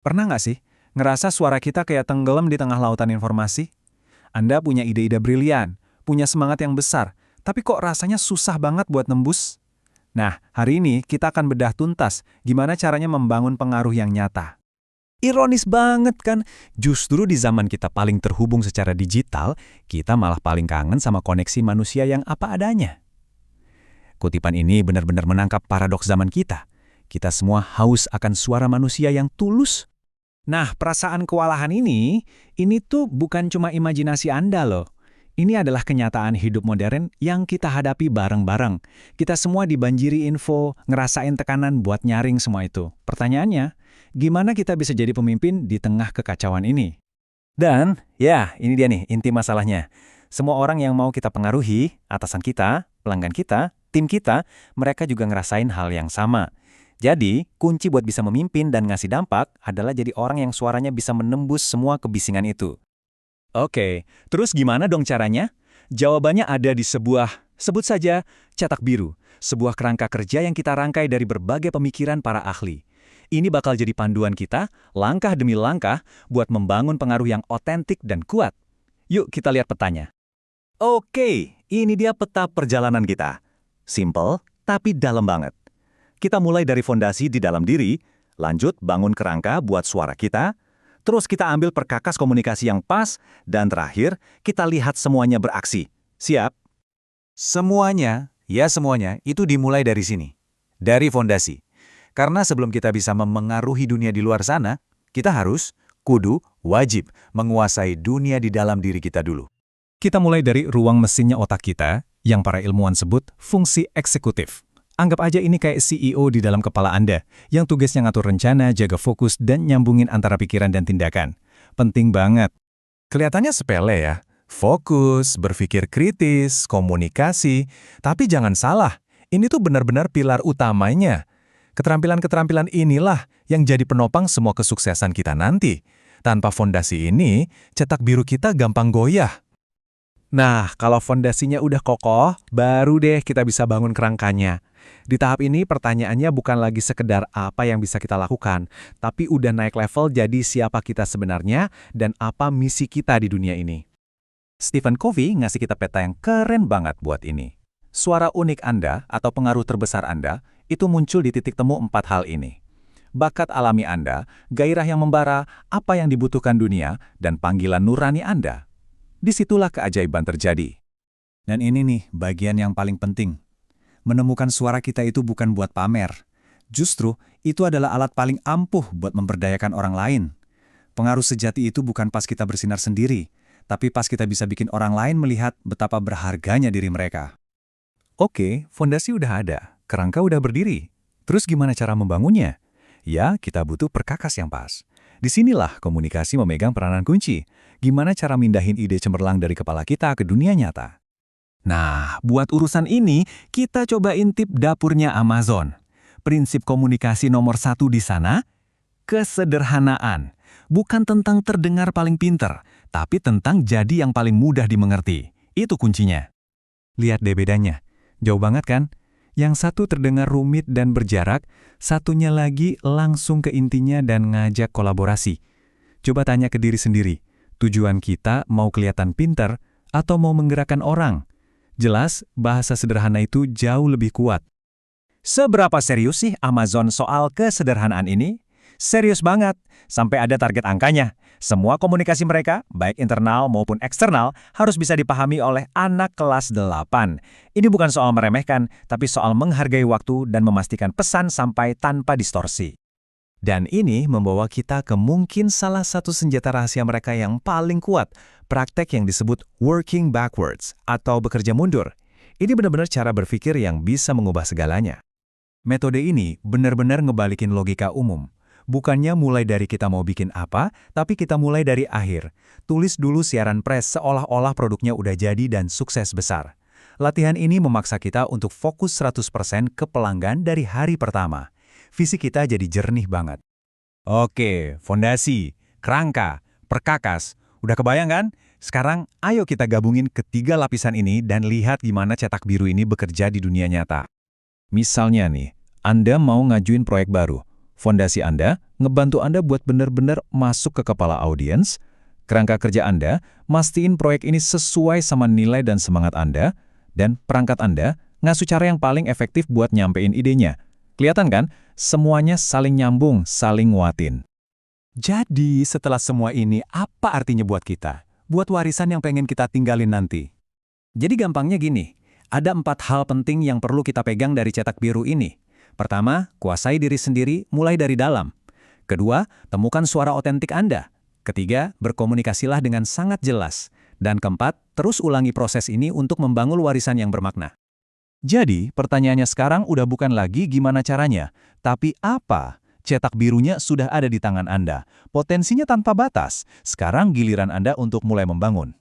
Pernah nggak sih ngerasa suara kita kayak tenggelam di tengah lautan informasi? Anda punya ide-ide brilian, punya semangat yang besar, tapi kok rasanya susah banget buat nembus? Nah, hari ini kita akan bedah tuntas gimana caranya membangun pengaruh yang nyata. Ironis banget kan, justru di zaman kita paling terhubung secara digital, kita malah paling kangen sama koneksi manusia yang apa adanya. Kutipan ini benar-benar menangkap paradoks zaman kita. Kita semua haus akan suara manusia yang tulus. Nah, perasaan kewalahan ini tuh bukan cuma imajinasi Anda loh. Ini adalah kenyataan hidup modern yang kita hadapi bareng-bareng. Kita semua dibanjiri info, ngerasain tekanan buat nyaring semua itu. Pertanyaannya, gimana kita bisa jadi pemimpin di tengah kekacauan ini? Dan, ya, ini dia nih inti masalahnya. Semua orang yang mau kita pengaruhi, atasan kita, pelanggan kita, tim kita, mereka juga ngerasain hal yang sama. Jadi, kunci buat bisa memimpin dan ngasih dampak adalah jadi orang yang suaranya bisa menembus semua kebisingan itu. Oke, terus gimana dong caranya? Jawabannya ada di sebut saja, cetak biru. Sebuah kerangka kerja yang kita rangkai dari berbagai pemikiran para ahli. Ini bakal jadi panduan kita, langkah demi langkah, buat membangun pengaruh yang otentik dan kuat. Yuk kita lihat petanya. Oke, ini dia peta perjalanan kita. Simple, tapi dalam banget. Kita mulai dari fondasi di dalam diri, lanjut bangun kerangka buat suara kita, terus kita ambil perkakas komunikasi yang pas, dan terakhir, kita lihat semuanya beraksi. Siap? Semuanya, ya semuanya, itu dimulai dari sini. Dari fondasi. Karena sebelum kita bisa memengaruhi dunia di luar sana, kita harus, wajib, menguasai dunia di dalam diri kita dulu. Kita mulai dari ruang mesinnya otak kita, yang para ilmuwan sebut fungsi eksekutif. Anggap aja ini kayak CEO di dalam kepala Anda, yang tugasnya ngatur rencana, jaga fokus, dan nyambungin antara pikiran dan tindakan. Penting banget. Kelihatannya sepele ya. Fokus, berpikir kritis, komunikasi. Tapi jangan salah, ini tuh benar-benar pilar utamanya. Keterampilan-keterampilan inilah yang jadi penopang semua kesuksesan kita nanti. Tanpa fondasi ini, cetak biru kita gampang goyah. Nah, kalau fondasinya udah kokoh, baru deh kita bisa bangun kerangkanya. Di tahap ini pertanyaannya bukan lagi sekedar apa yang bisa kita lakukan, tapi udah naik level jadi siapa kita sebenarnya dan apa misi kita di dunia ini. Stephen Covey ngasih kita peta yang keren banget buat ini. Suara unik Anda atau pengaruh terbesar Anda itu muncul di titik temu 4 hal ini. Bakat alami Anda, gairah yang membara, apa yang dibutuhkan dunia, dan panggilan nurani Anda. Disitulah keajaiban terjadi. Dan ini nih bagian yang paling penting. Menemukan suara kita itu bukan buat pamer. Justru, itu adalah alat paling ampuh buat memberdayakan orang lain. Pengaruh sejati itu bukan pas kita bersinar sendiri, tapi pas kita bisa bikin orang lain melihat betapa berharganya diri mereka. Oke, fondasi udah ada, kerangka udah berdiri. Terus gimana cara membangunnya? Ya, kita butuh perkakas yang pas. Disinilah komunikasi memegang peranan kunci. Gimana cara mindahin ide cemerlang dari kepala kita ke dunia nyata? Nah, buat urusan ini, kita coba intip dapurnya Amazon. Prinsip komunikasi nomor 1 di sana, kesederhanaan. Bukan tentang terdengar paling pinter, tapi tentang jadi yang paling mudah dimengerti. Itu kuncinya. Lihat deh bedanya. Jauh banget kan? Yang satu terdengar rumit dan berjarak, satunya lagi langsung ke intinya dan ngajak kolaborasi. Coba tanya ke diri sendiri, tujuan kita mau kelihatan pinter atau mau menggerakkan orang? Jelas, bahasa sederhana itu jauh lebih kuat. Seberapa serius sih Amazon soal kesederhanaan ini? Serius banget, sampai ada target angkanya. Semua komunikasi mereka, baik internal maupun eksternal, harus bisa dipahami oleh anak kelas 8. Ini bukan soal meremehkan, tapi soal menghargai waktu dan memastikan pesan sampai tanpa distorsi. Dan ini membawa kita ke mungkin salah satu senjata rahasia mereka yang paling kuat, praktek yang disebut working backwards atau bekerja mundur. Ini benar-benar cara berpikir yang bisa mengubah segalanya. Metode ini benar-benar ngebalikin logika umum. Bukannya mulai dari kita mau bikin apa, tapi kita mulai dari akhir. Tulis dulu siaran press seolah-olah produknya udah jadi dan sukses besar. Latihan ini memaksa kita untuk fokus 100% ke pelanggan dari hari pertama. Visi kita jadi jernih banget. Oke, fondasi, kerangka, perkakas. Udah kebayang kan? Sekarang ayo kita gabungin ketiga lapisan ini dan lihat gimana cetak biru ini bekerja di dunia nyata. Misalnya nih, Anda mau ngajuin proyek baru. Fondasi Anda ngebantu Anda buat benar-benar masuk ke kepala audiens. Kerangka kerja Anda mastiin proyek ini sesuai sama nilai dan semangat Anda. Dan perangkat Anda ngasuh cara yang paling efektif buat nyampein idenya. Kelihatan kan? Semuanya saling nyambung, saling nguatin. Jadi, setelah semua ini, apa artinya buat kita? Buat warisan yang pengen kita tinggalin nanti? Jadi gampangnya gini, ada 4 hal penting yang perlu kita pegang dari cetak biru ini. Pertama, kuasai diri sendiri mulai dari dalam. Kedua, temukan suara otentik Anda. Ketiga, berkomunikasilah dengan sangat jelas. Dan keempat, terus ulangi proses ini untuk membangun warisan yang bermakna. Jadi, pertanyaannya sekarang udah bukan lagi gimana caranya, tapi apa? Cetak birunya sudah ada di tangan Anda. Potensinya tanpa batas. Sekarang giliran Anda untuk mulai membangun.